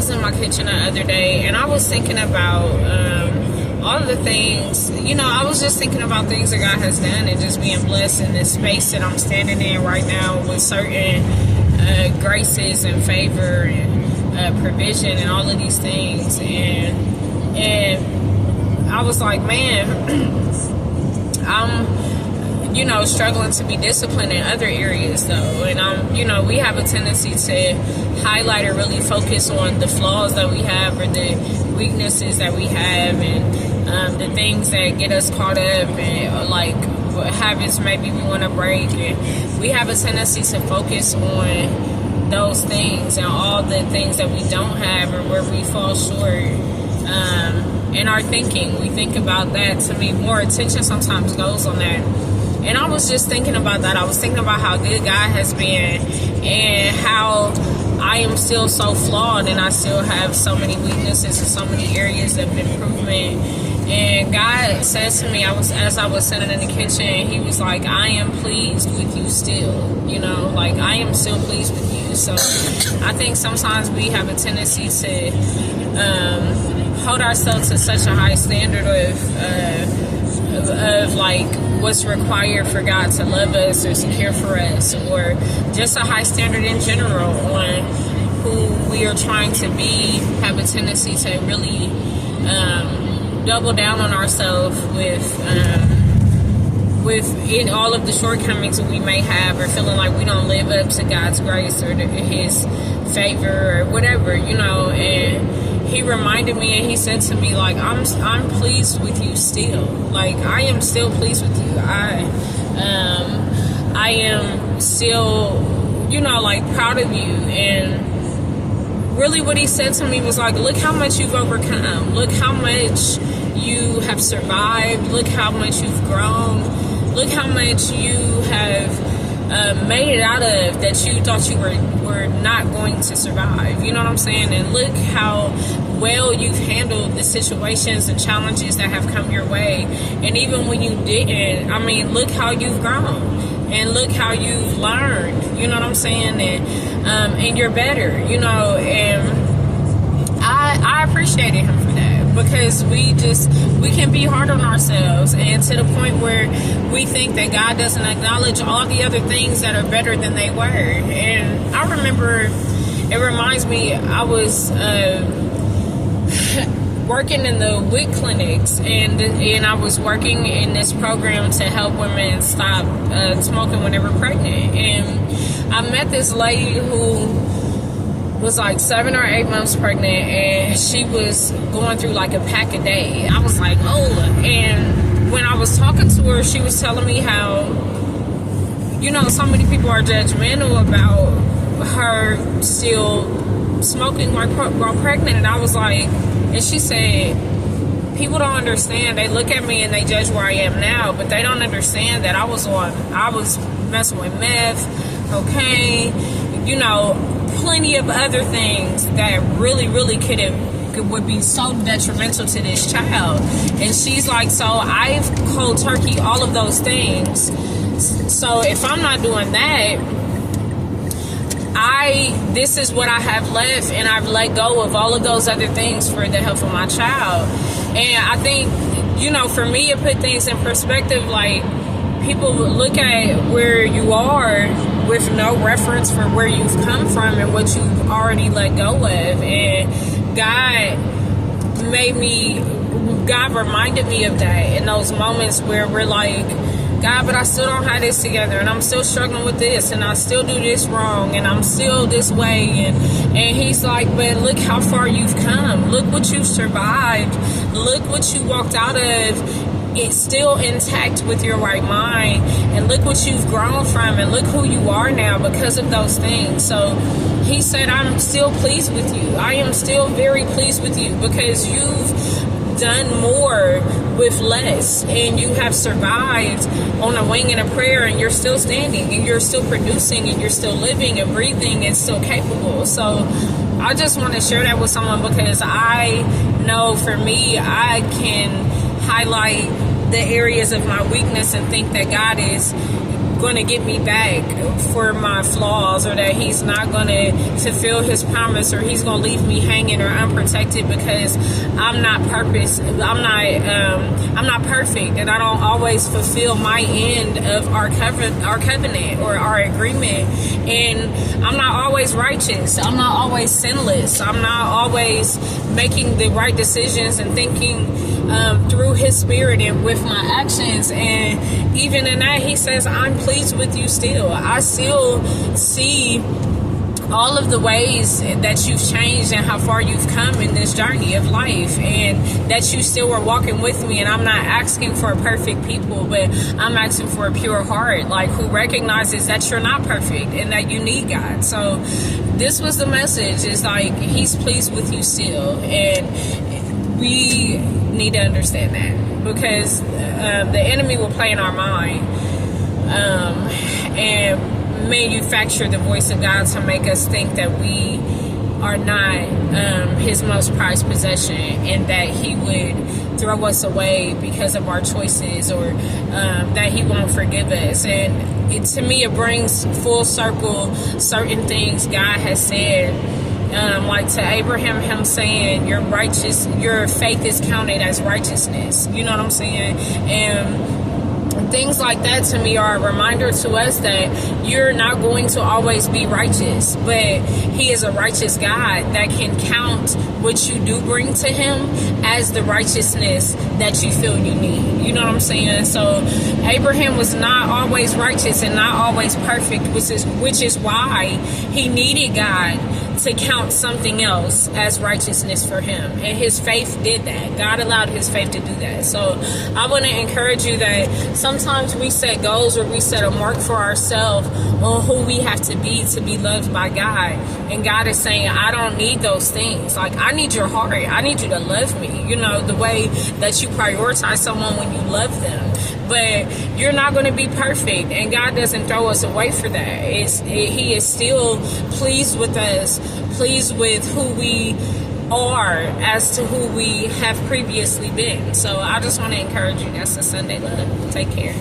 was in my kitchen the other day, and I was thinking about all of the things, I was just thinking about things that God has done and just being blessed in this space that I'm standing in right now with certain graces and favor and provision and all of these things. And I was like, man, I'm struggling to be disciplined in other areas though. And we have a tendency to highlight or really focus on the flaws that we have or the weaknesses that we have and the things that get us caught up and like habits maybe we want to break. And we have a tendency to focus on those things and all the things that we don't have or where we fall short. In our thinking, we think about that. To me, more attention sometimes goes on that. And I was just thinking about that. I was thinking about how good God has been and how I am still so flawed and I still have so many weaknesses and so many areas of improvement. And God said to me, as I was sitting in the kitchen, he was like, I am pleased with you still, like I am still pleased with you. So I think sometimes we have a tendency to hold ourselves to such a high standard of like what's required for God to love us or to care for us, or just a high standard in general on who we are trying to be. Have a tendency to really double down on ourselves with in all of the shortcomings that we may have, or feeling like we don't live up to God's grace or to his favor or whatever, and he reminded me and he said to me, like, I'm pleased with you still. Like, I am still pleased with you. I am still, like, proud of you. And really what he said to me was like, look how much you've overcome. Look how much you have survived. Look how much you've grown. Look how much you have made it out of that you thought you were not going to survive. You know what I'm saying? And look how well you've handled the situations and challenges that have come your way. And even when you didn't, look how you've grown and look how you've learned. You know what I'm saying? And you're better, and I appreciated him for that. Because we can be hard on ourselves, and to the point where we think that God doesn't acknowledge all the other things that are better than they were. And I remember, it reminds me, I was working in the WIC clinics, and I was working in this program to help women stop smoking when they were pregnant. And I met this lady who was like 7 or 8 months pregnant, and she was going through like a pack a day. I was like, oh. And when I was talking to her, she was telling me how, so many people are judgmental about her still smoking while pregnant. And I was like, and she said, people don't understand. They look at me and they judge where I am now, but they don't understand that I was messing with meth, cocaine, plenty of other things that really would be so detrimental to this child. And she's like, so I've cold turkey all of those things. So if I'm not doing that, this is what I have left, and I've let go of all of those other things for the health of my child. And I think, for me, it put things in perspective. Like, people look at where you are with no reference for where you've come from and what you've already let go of. And God reminded me of that in those moments where we're like, God, but I still don't have this together, and I'm still struggling with this, and I still do this wrong, and I'm still this way. And he's like, but look how far you've come. Look what you've survived. Look what you walked out of. It's still intact with your right mind, and look what you've grown from, and look who you are now because of those things. So he said, I'm still pleased with you. I am still very pleased with you because you've done more with less, and you have survived on a wing and a prayer, and you're still standing, and you're still producing, and you're still living and breathing and still capable. So I just want to share that with someone, because I know for me, I can highlight the areas of my weakness and think that God is going to get me back for my flaws, or that he's not going to fulfill his promise, or he's going to leave me hanging or unprotected because I'm not perfect, and I don't always fulfill my end of our covenant or our agreement, and I'm not always righteous, I'm not always sinless, I'm not always making the right decisions and thinking through his spirit and with my actions. And even in that, he says, I'm pleased with you still. I still see all of the ways that you've changed and how far you've come in this journey of life, and that you still are walking with me. And I'm not asking for perfect people, but I'm asking for a pure heart, like, who recognizes that you're not perfect and that you need God. So this was the message, is like, he's pleased with you still. And we need to understand that, because the enemy will play in our mind and manufacture the voice of God to make us think that we are not his most prized possession, and that he would throw us away because of our choices, or that he won't forgive us. And to me, it brings full circle certain things God has said, like to Abraham, him saying, your faith is counted as righteousness. You know what I'm saying? And things like that, to me, are a reminder to us that you're not going to always be righteous, but he is a righteous God that can count what you do bring to him as the righteousness that you feel you need. You know what I'm saying? So Abraham was not always righteous and not always perfect, which is why he needed God to count something else as righteousness for him. And his faith did that. God allowed his faith to do that. So I want to encourage you that sometimes we set goals, or we set a mark for ourselves on who we have to be loved by God. And God is saying, I don't need those things. Like, I need your heart. I need you to love me. You know, the way that you prioritize someone when you love them. But you're not going to be perfect, and God doesn't throw us away for that. He is still pleased with us, pleased with who we are as to who we have previously been. So I just want to encourage you. That's a Sunday Love. Take care.